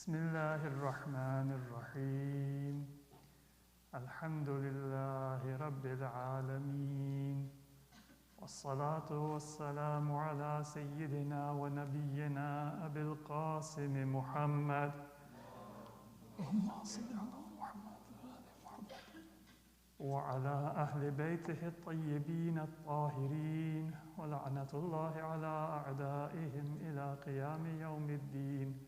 بسم الله الرحمن الرحيم الحمد لله رب العالمين والصلاة والسلام على سيدنا ونبينا أبي القاسم محمد اللهم صل على محمد وعلى أهل بيته الطيبين الطاهرين ولعنة الله على أعدائهم إلى قيام يوم الدين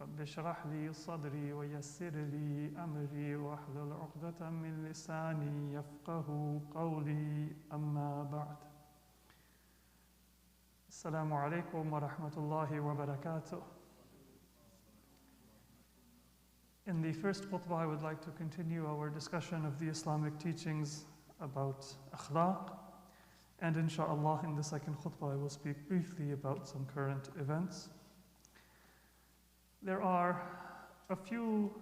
رب اشرح لي صدري ويسر لي أمري واحلل عقدة من لساني يفقه قولي أما بعد السلام عليكم ورحمة الله وبركاته. In the first khutbah, I would like to continue our discussion of the Islamic teachings about Ikhlaq. And inshallah, in the second khutbah, I will speak briefly about some current events. There are a few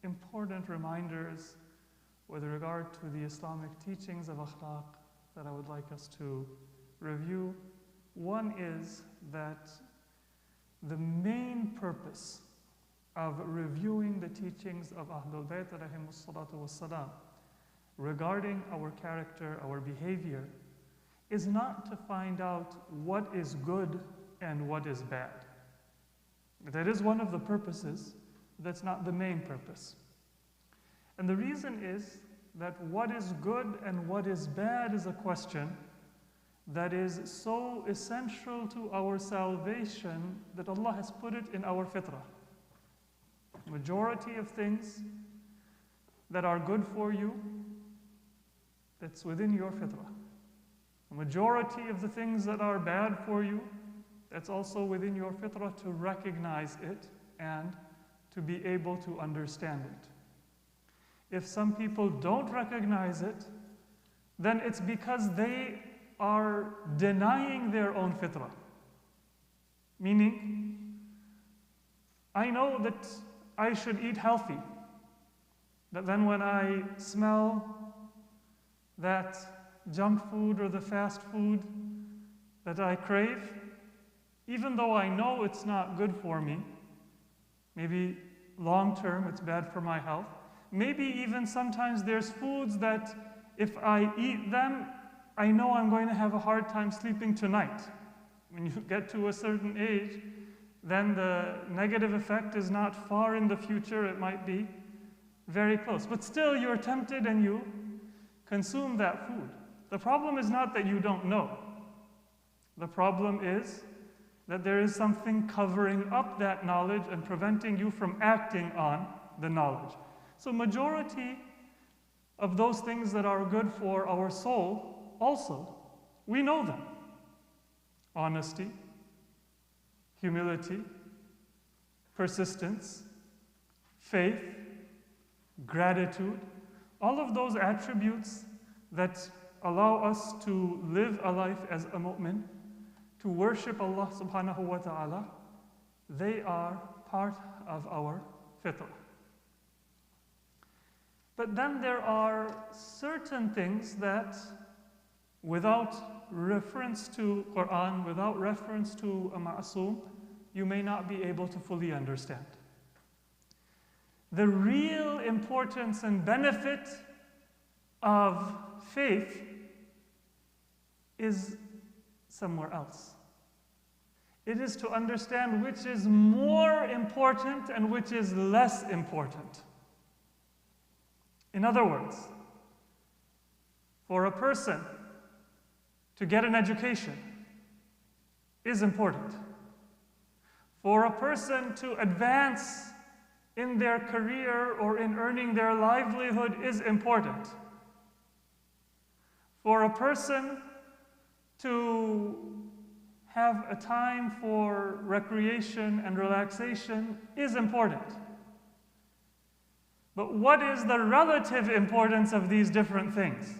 important reminders with regard to the Islamic teachings of Ikhlaq that I would like us to review. One is that the main purpose of reviewing the teachings of Ahlul Bayt alayhimus salatu wassalam regarding our character, our behavior, is not to find out what is good and what is bad. That is one of the purposes, that's not the main purpose. And the reason is that what is good and what is bad is a question that is so essential to our salvation that Allah has put it in our fitrah. Majority of things that are good for you, that's within your fitrah. The majority of the things that are bad for you, that's also within your fitrah to recognize it and to be able to understand it. If some people don't recognize it, then it's because they are denying their own fitrah. Meaning, I know that I should eat healthy, but then when I smell that junk food or the fast food that I crave, even though I know it's not good for me, maybe long term it's bad for my health, maybe even sometimes there's foods that if I eat them, I know I'm going to have a hard time sleeping tonight. When you get to a certain age, then the negative effect is not far in the future, it might be very close. But still you're tempted and you consume that food. The problem is not that you don't know. The problem is that there is something covering up that knowledge and preventing you from acting on the knowledge. So majority of those things that are good for our soul, also, we know them. Honesty, humility, persistence, faith, gratitude, all of those attributes that allow us to live a life as a mu'min, to worship Allah subhanahu wa ta'ala, they are part of our fitrah. But then there are certain things that, without reference to Quran, without reference to a ma'asum, you may not be able to fully understand. The real importance and benefit of faith is somewhere else. It is to understand which is more important and which is less important. In other words, for a person to get an education is important. For a person to advance in their career or in earning their livelihood is important. For a person to have a time for recreation and relaxation is important. But what is the relative importance of these different things?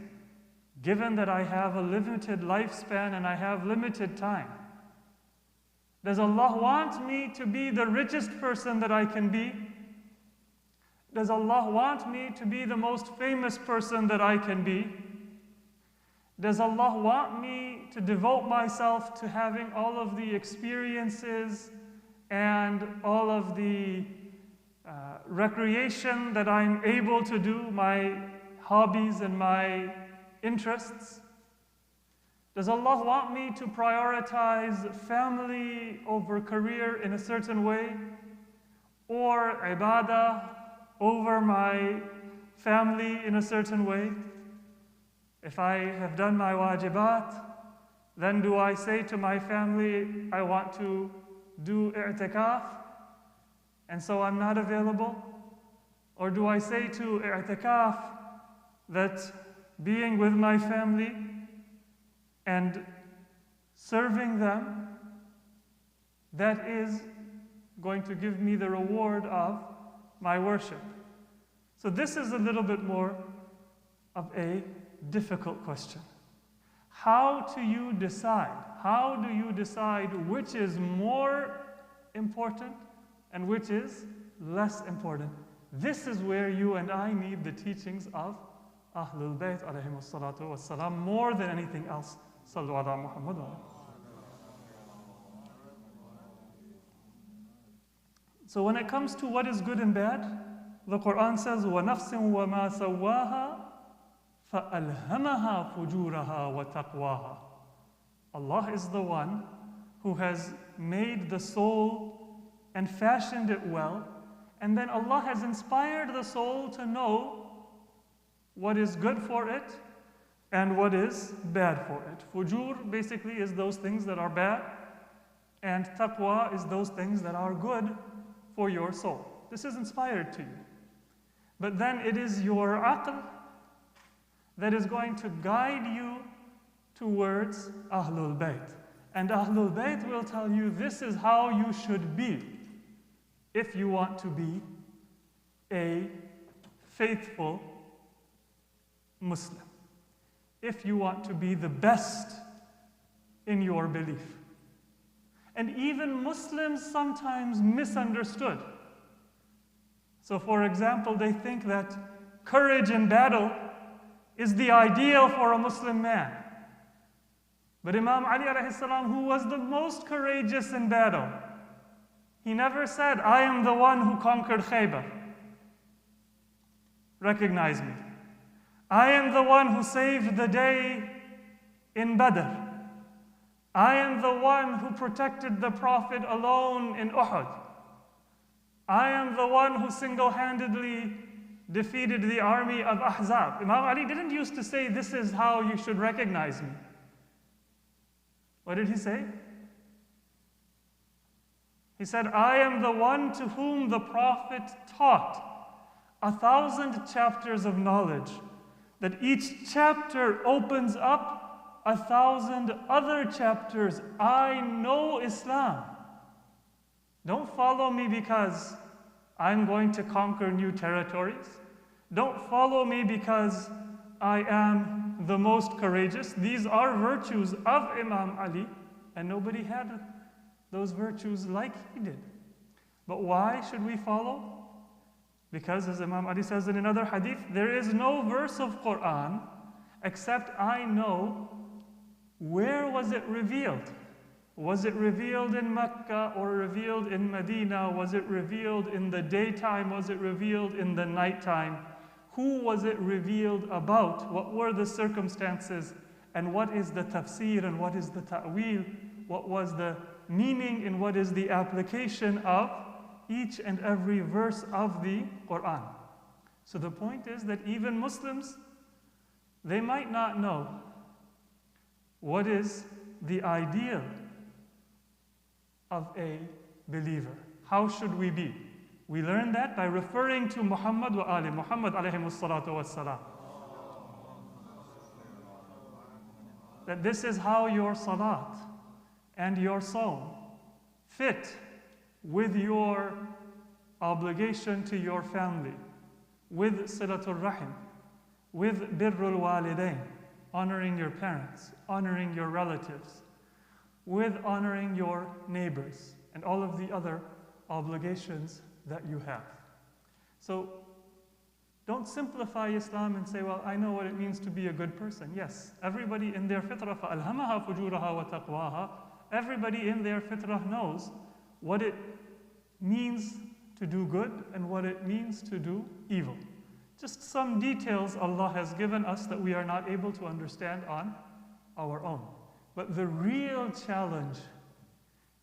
Given that I have a limited lifespan and I have limited time, does Allah want me to be the richest person that I can be? Does Allah want me to be the most famous person that I can be? Does Allah want me to devote myself to having all of the experiences and all of the recreation that I'm able to do, my hobbies and my interests? Does Allah want me to prioritize family over career in a certain way? Or ibadah over my family in a certain way? If I have done my wajibat, then do I say to my family, I want to do i'tikaf, and so I'm not available? Or do I say to i'tikaf that being with my family and serving them, that is going to give me the reward of my worship? So this is a little bit more of a difficult question. How do you decide? How do you decide which is more important and which is less important? This is where you and I need the teachings of Ahlul Bayt alayhimu salatu wassalam more than anything else. Sallu ala Muhammad. So when it comes to what is good and bad, the Quran says, وَنَفْسٍ وَمَا سَوَّاهَا فَأَلْهَمَهَا فُجُورَهَا وَتَقْوَاهَا. Allah is the one who has made the soul and fashioned it well, and then Allah has inspired the soul to know what is good for it and what is bad for it. Fujur basically is those things that are bad, and taqwa is those things that are good for your soul. This is inspired to you. But then it is your aql that is going to guide you towards Ahlul Bayt. And Ahlul Bayt will tell you this is how you should be if you want to be a faithful Muslim, if you want to be the best in your belief. And even Muslims sometimes misunderstood. So for example, they think that courage in battle is the ideal for a Muslim man. But Imam Ali alayhi salam, who was the most courageous in battle, he never said, I am the one who conquered Khaybar. Recognize me. I am the one who saved the day in Badr. I am the one who protected the Prophet alone in Uhud. I am the one who single-handedly defeated the army of Ahzab. Imam Ali didn't used to say, this is how you should recognize me. What did he say? He said, I am the one to whom the Prophet taught 1,000 chapters of knowledge, that each chapter opens up 1,000 other chapters. I know Islam. Don't follow me because I'm going to conquer new territories. Don't follow me because I am the most courageous. These are virtues of Imam Ali, and nobody had those virtues like he did. But why should we follow? Because as Imam Ali says in another hadith, there is no verse of Quran except I know where was it revealed. Was it revealed in Mecca or revealed in Medina? Was it revealed in the daytime? Was it revealed in the nighttime? Who was it revealed about? What were the circumstances? And what is the tafsir and what is the ta'wil? What was the meaning and what is the application of each and every verse of the Quran? So the point is that even Muslims, they might not know what is the ideal of a believer. How should we be? We learn that by referring to Muhammad wa Ali Muhammad alayhimu salatu wassalam. That this is how your salat and your sawm fit with your obligation to your family, with silatul rahim, with birrul walidain, honoring your parents, honoring your relatives, with honoring your neighbors, and all of the other obligations that you have. So don't simplify Islam and say, well, I know what it means to be a good person. Yes, everybody in their fitrah, فَأَلْهَمَهَا فُجُورَهَا وَتَقْوَاهَا, everybody in their fitrah knows what it means to do good and what it means to do evil. Just some details Allah has given us that we are not able to understand on our own. But the real challenge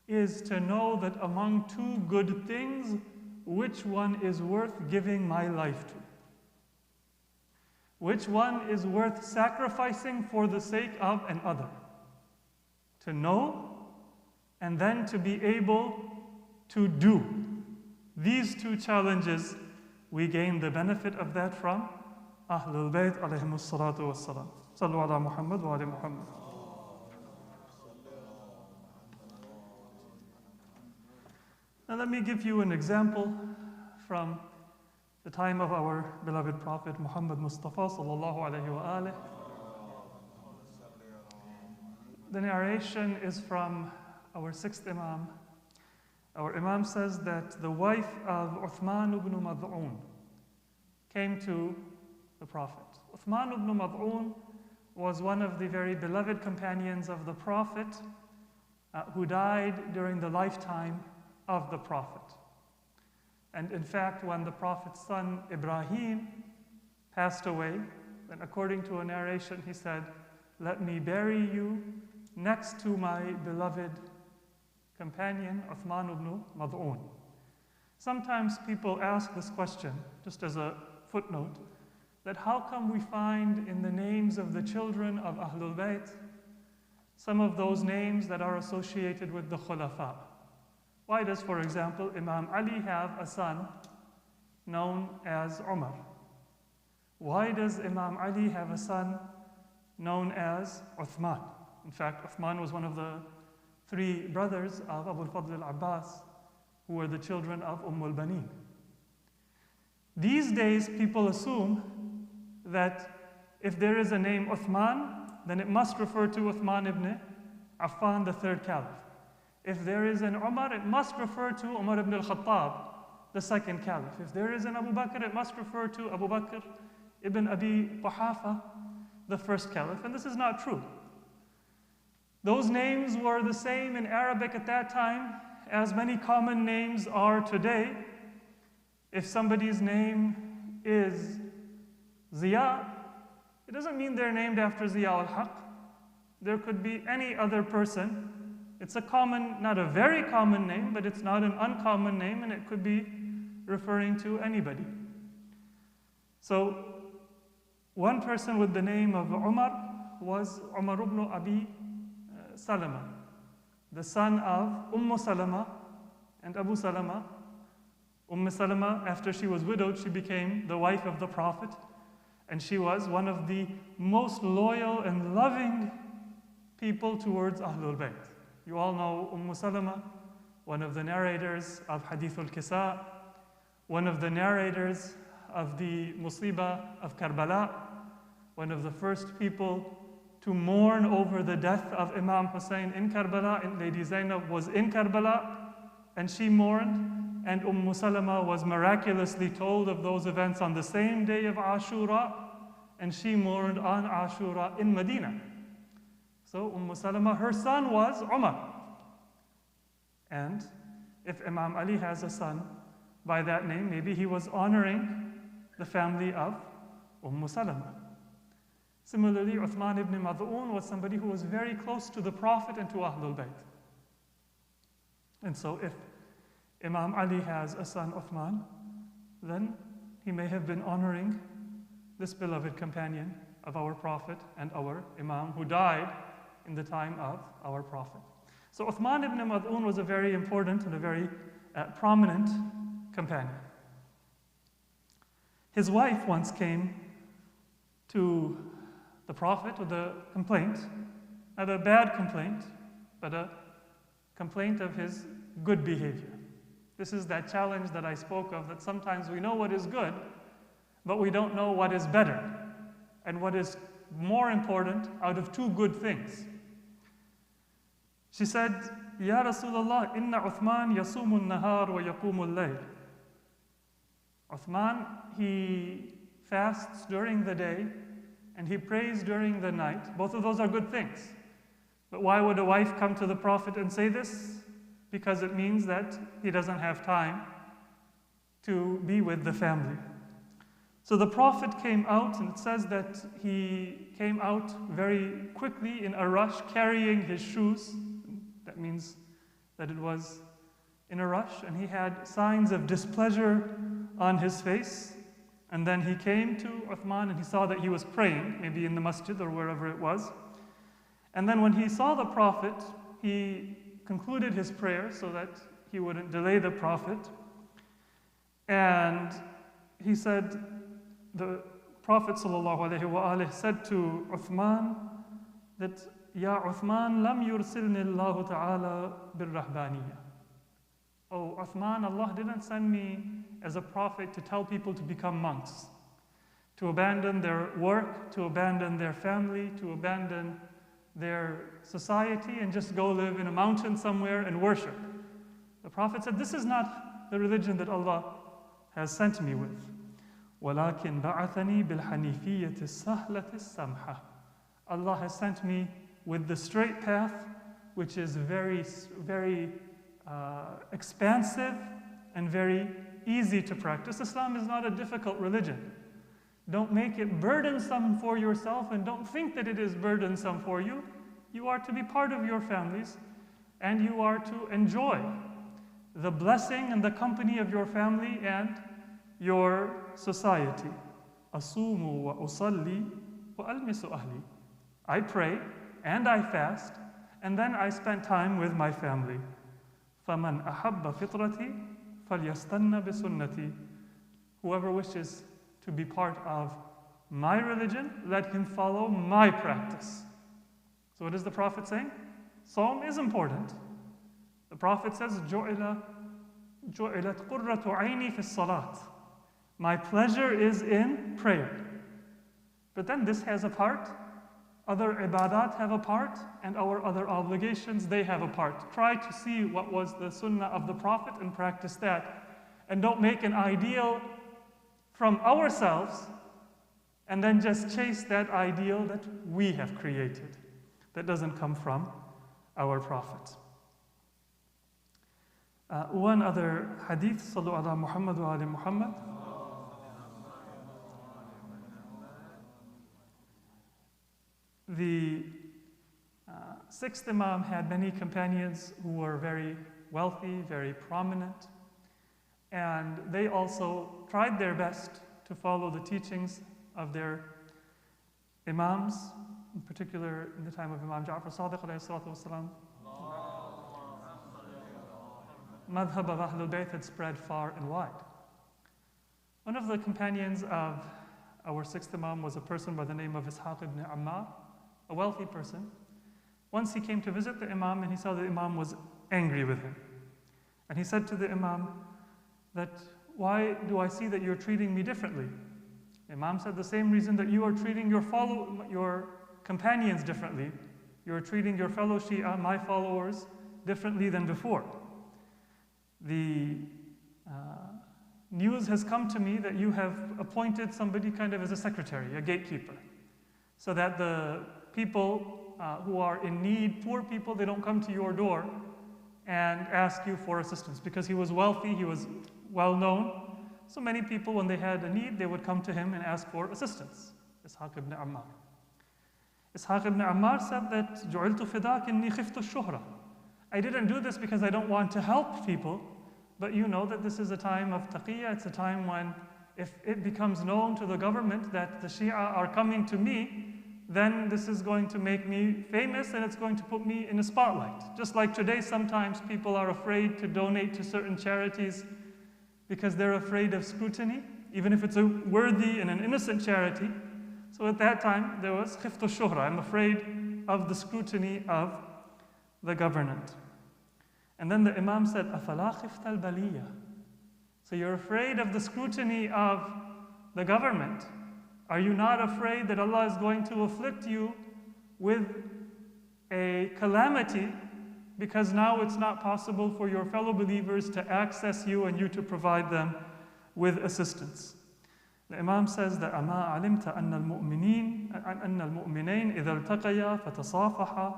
is to know that among two good things, which one is worth giving my life to? Which one is worth sacrificing for the sake of another? To know and then to be able to do. These two challenges, we gain the benefit of that from Ahlul Bayt alayhimus salatu wassalam. Sallu ala Muhammad wa ala Muhammad. Now let me give you an example from the time of our beloved Prophet Muhammad Mustafa sallallahu alayhi wa alihi. The narration is from our sixth Imam. Our Imam says that the wife of Uthman ibn Mad'un came to the Prophet. Uthman ibn Mad'un was one of the very beloved companions of the Prophet who died during the lifetime of the Prophet. And in fact, when the Prophet's son Ibrahim passed away, then according to a narration, he said, "Let me bury you next to my beloved companion, Uthman ibn Mad'un." Sometimes people ask this question, just as a footnote, that how come we find in the names of the children of Ahlul Bayt some of those names that are associated with the Khulafa? Why does, for example, Imam Ali have a son known as Umar? Why does Imam Ali have a son known as Uthman? In fact, Uthman was one of the three brothers of Abu al-Fadl al-Abbas, who were the children of al-Banin. These days, people assume that if there is a name Uthman, then it must refer to Uthman ibn Affan, the third caliph. If there is an Umar, it must refer to Umar ibn al-Khattab, the second caliph. If there is an Abu Bakr, it must refer to Abu Bakr ibn Abi Quhafa, the first caliph. And this is not true. Those names were the same in Arabic at that time as many common names are today. If somebody's name is Ziya, it doesn't mean they're named after Ziya al-Haq. There could be any other person. It's a common, not a very common name, but it's not an uncommon name, and it could be referring to anybody. So, one person with the name of Umar was Umar ibn Abi Salama, the son of Salama and Abu Salama. Salama, after she was widowed, she became the wife of the Prophet, and she was one of the most loyal and loving people towards Ahlul Bayt. You all know Salama, one of the narrators of Hadith al-Kisa, one of the narrators of the Musibah of Karbala, one of the first people to mourn over the death of Imam Hussein in Karbala, and Lady Zainab was in Karbala, and she mourned, and Salama was miraculously told of those events on the same day of Ashura, and she mourned on Ashura in Medina. So Salama, her son was Umar. And if Imam Ali has a son by that name, maybe he was honoring the family of Salama. Similarly, Uthman ibn Mad'un was somebody who was very close to the Prophet and to Ahlul Bayt. And so if Imam Ali has a son Uthman, then he may have been honoring this beloved companion of our Prophet and our Imam who died in the time of our Prophet. So Uthman ibn Mad'un was a very important and a very prominent companion. His wife once came to the Prophet with a complaint, not a bad complaint, but a complaint of his good behavior. This is that challenge that I spoke of, that sometimes we know what is good, but we don't know what is better and what is more important out of two good things. She said, "Ya Rasulullah, inna Uthman yasumu al-nahar wa yaqumu al-layl." Uthman, he fasts during the day and he prays during the night. Both of those are good things. But why would a wife come to the Prophet and say this? Because it means that he doesn't have time to be with the family. So the Prophet came out, and it says that he came out very quickly in a rush, carrying his shoes. That means that it was in a rush, and he had signs of displeasure on his face. And then he came to Uthman, and he saw that he was praying, maybe in the masjid or wherever it was. And then when he saw the Prophet, he concluded his prayer so that he wouldn't delay the Prophet. And he said, the Prophet ﷺ said to Uthman that, Ya Uthman, lam yursilni Allahu ta'ala bir-rahbaniyya. Oh, Uthman, Allah didn't send me as a prophet to tell people to become monks, to abandon their work, to abandon their family, to abandon their society and just go live in a mountain somewhere and worship. The Prophet said, this is not the religion that Allah has sent me with. وَلَكِنْ بَعَثَنِي بِالْحَنِيفِيَّةِ السَّهْلَةِ السَّمْحَةِ. Allah has sent me with the straight path, which is very, very expansive and very easy to practice. Islam is not a difficult religion. Don't make it burdensome for yourself, and don't think that it is burdensome for you. You are to be part of your families, and you are to enjoy the blessing and the company of your family and your society. Asumu wa usalli wa almisu ahli. I pray and I fast, and then I spend time with my family. فَمَنْ أَحَبَّ فِطْرَتِي فَلْيَسْتَنَّ بِسُنَّتِي. Whoever wishes to be part of my religion, let him follow my practice. So what is the Prophet saying? Sawm is important. The Prophet says, جُعِلَتْ قُرَّةُ عَيْنِي فِي الصَّلَاةِ. My pleasure is in prayer. But then this has a part, other ibadat have a part, and our other obligations, they have a part. Try to see what was the sunnah of the Prophet and practice that. And don't make an ideal from ourselves and then just chase that ideal that we have created. That doesn't come from our Prophet. One other hadith, Sallu ala Muhammad wa ali Muhammad. The sixth Imam had many companions who were very wealthy, very prominent, and they also tried their best to follow the teachings of their Imams, in particular in the time of Imam Ja'far Sadiq alayhi salatu wasalam. Madhab of Ahlul Bayt had spread far and wide. One of the companions of our sixth Imam was a person by the name of Ishaq ibn Ammar, a wealthy person. Once he came to visit the Imam, and he saw the Imam was angry with him. And he said to the Imam that, why do I see that you're treating me differently? The Imam said, the same reason that you are treating your companions differently. You're treating your fellow Shia, my followers, differently than before. The news has come to me that you have appointed somebody kind of as a secretary, a gatekeeper, so that the people who are in need, poor people, they don't come to your door and ask you for assistance. Because he was wealthy, he was well known, so many people, when they had a need, they would come to him and ask for assistance. Ishaq ibn Ammar. Ishaq ibn Ammar said that, جُعِلْتُ فِدَاكِ إِنِّي خِفْتُ الشُّهْرَةِ. I didn't do this because I don't want to help people, but you know that this is a time of taqiyya. It's a time when, if it becomes known to the government that the Shia are coming to me, then this is going to make me famous and it's going to put me in a spotlight. Just like today, sometimes people are afraid to donate to certain charities because they're afraid of scrutiny, even if it's a worthy and an innocent charity. So at that time, there was khiftu shuhra. I'm afraid of the scrutiny of the government. And then the Imam said, أَفَلَا خِفْتَ الْبَلِيَّةِ. So you're afraid of the scrutiny of the government. Are you not afraid that Allah is going to afflict you with a calamity because now it's not possible for your fellow believers to access you and you to provide them with assistance? The Imam says that أَمَا عَلِمْتَ أَنَّ الْمُؤْمِنَيْنِ إِذَا الْتَقَيَا فَتَصَافَحَا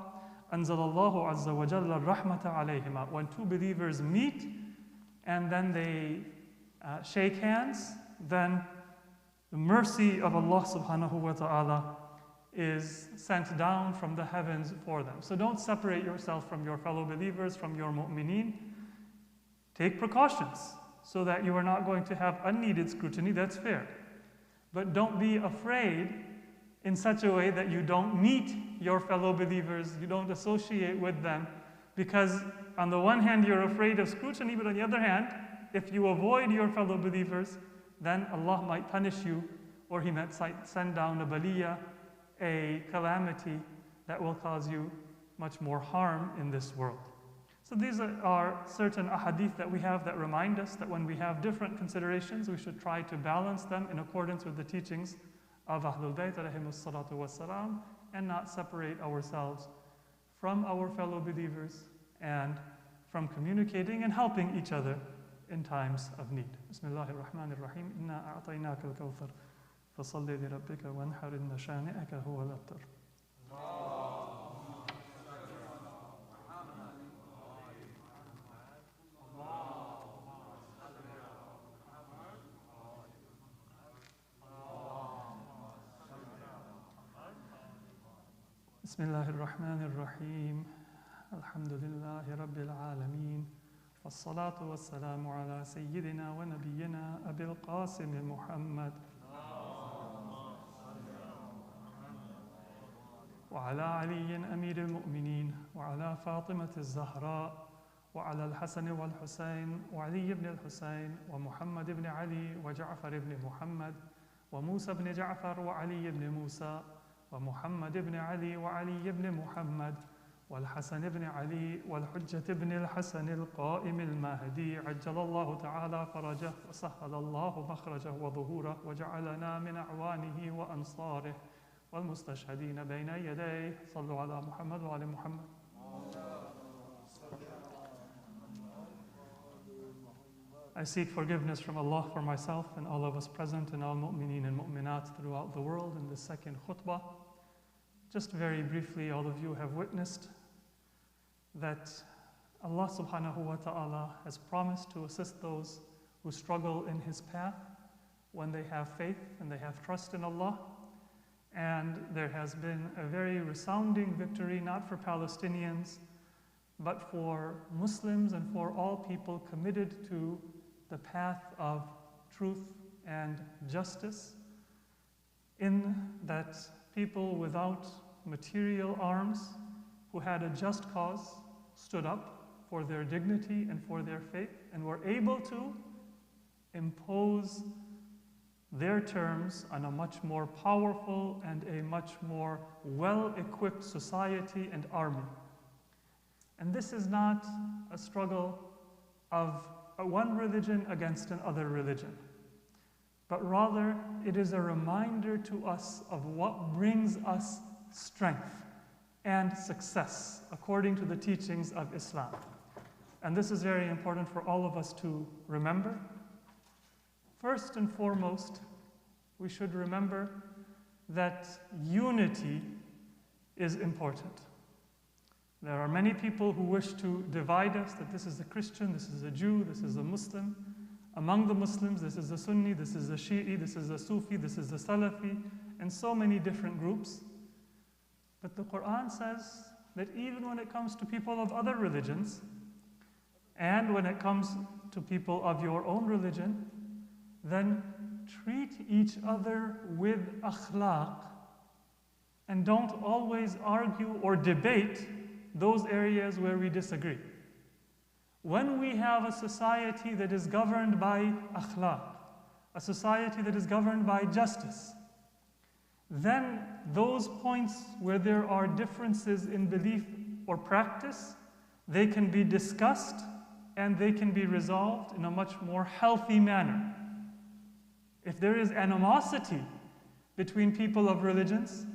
أَنزَلَ اللَّهُ عَزَّ وَجَلَّ الرَّحْمَةَ عَلَيْهِمَا. When two believers meet and then they shake hands, then the mercy of Allah subhanahu wa ta'ala is sent down from the heavens for them. So don't separate yourself from your fellow believers, from your mu'mineen. Take precautions so that you are not going to have unneeded scrutiny, that's fair. But don't be afraid in such a way that you don't meet your fellow believers, you don't associate with them, because on the one hand you're afraid of scrutiny, but on the other hand, if you avoid your fellow believers, then Allah might punish you, or He might send down a baliyah, a calamity that will cause you much more harm in this world. So these are certain ahadith that we have that remind us that when we have different considerations, we should try to balance them in accordance with the teachings of Ahlul Bayt alayhimus salatu wassalam, and not separate ourselves from our fellow believers and from communicating and helping each other in times of need. Bismillahir Rahmanir Rahim. Inna a'tainaka al-kawthar. فَصَلِّ لِرَبِّكَ وَانْحَرْ إِنَّ شَانِئَكَ هُوَ الْأَبْتَرُ. بسم الله الرحمن الرحيم الحمد لله رب العالمين والصلاة والسلام على سيدنا ونبينا أبي القاسم محمد وعلى علي أمير المؤمنين وعلى فاطمة الزهراء وعلى الحسن والحسين وعلي بن الحسين ومحمد بن علي وجعفر بن محمد وموسى بن جعفر وعلي بن موسى ومحمد بن علي وعلي بن محمد والحسن بن علي والحجة بن الحسن القائم المهدي عجل الله تعالى فرجه وسهل الله مخرجه وظهوره وجعلنا من أعوانه وأنصاره والمستشهدين بين يديه. صلوا على محمد وعلى محمد. I seek forgiveness from Allah for myself and all of us present and all mu'mineen and mu'minat throughout the world in the second khutbah. Just very briefly, all of you have witnessed that Allah subhanahu wa ta'ala has promised to assist those who struggle in His path when they have faith and they have trust in Allah. And there has been a very resounding victory, not for Palestinians, but for Muslims and for all people committed to the path of truth and justice, in that people without material arms who had a just cause stood up for their dignity and for their faith and were able to impose their terms on a much more powerful and a much more well-equipped society and army. And this is not a struggle of one religion against another religion, but rather it is a reminder to us of what brings us strength and success according to the teachings of Islam. And this is very important for all of us to remember. First and foremost, we should remember that unity is important. There are many people who wish to divide us, that this is a Christian, this is a Jew, this is a Muslim. Among the Muslims, this is a Sunni, this is a Shi'i, this is a Sufi, this is a Salafi, and so many different groups. But the Quran says that even when it comes to people of other religions, and when it comes to people of your own religion, then treat each other with akhlaq, and don't always argue or debate those areas where we disagree. When we have a society that is governed by akhlaq, a society that is governed by justice, then those points where there are differences in belief or practice, they can be discussed and they can be resolved in a much more healthy manner. If there is animosity between people of religions,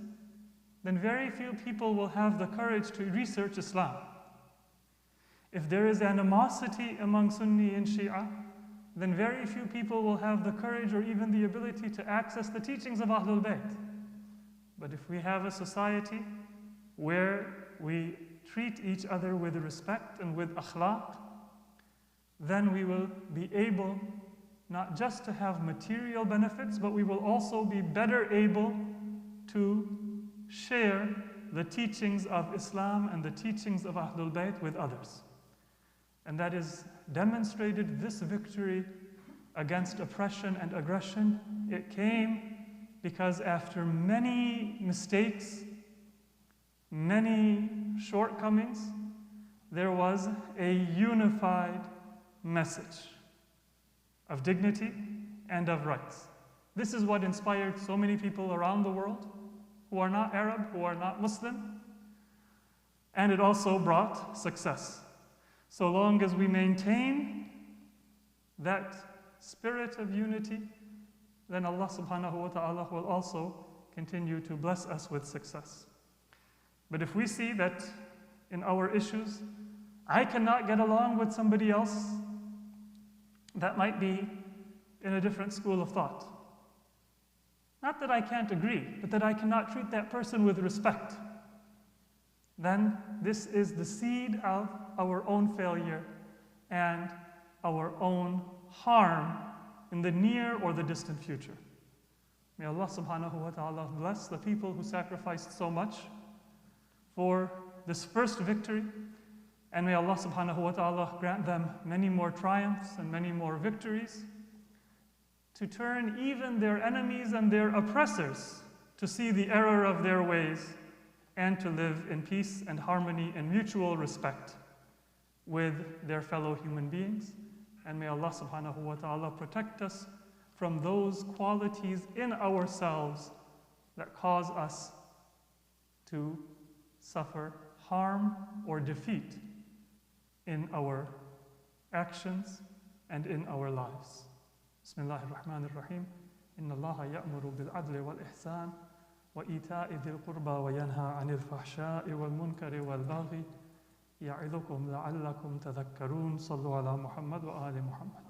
then very few people will have the courage to research Islam. If there is animosity among Sunni and Shia, then very few people will have the courage or even the ability to access the teachings of Ahlul Bayt. But if we have a society where we treat each other with respect and with akhlaq, then we will be able not just to have material benefits, but we will also be better able to share the teachings of Islam and the teachings of Ahlul Bayt with others. And that is demonstrated, this victory against oppression and aggression. It came because after many mistakes, many shortcomings, there was a unified message of dignity and of rights. This is what inspired so many people around the world who are not Arab, who are not Muslim, and it also brought success. So long as we maintain that spirit of unity, then Allah subhanahu wa ta'ala will also continue to bless us with success. But if we see that in our issues, I cannot get along with somebody else that might be in a different school of thought. Not that I can't agree, but that I cannot treat that person with respect. Then this is the seed of our own failure and our own harm in the near or the distant future. May Allah subhanahu wa ta'ala bless the people who sacrificed so much for this first victory, and may Allah subhanahu wa ta'ala grant them many more triumphs and many more victories, to turn even their enemies and their oppressors to see the error of their ways and to live in peace and harmony and mutual respect with their fellow human beings. And may Allah subhanahu wa ta'ala protect us from those qualities in ourselves that cause us to suffer harm or defeat in our actions and in our lives. Bismillah ar-Rahman ar-Rahim. Inna Allaha ya'muru bil-'adli wal-ihsan wa ita'i dhil qurba wa yanha 'anil fahsha'i wal-munkari wal-baghi ya'idukum la'allakum tadhakkarun. Sallu ala Muhammad wa ali Muhammad.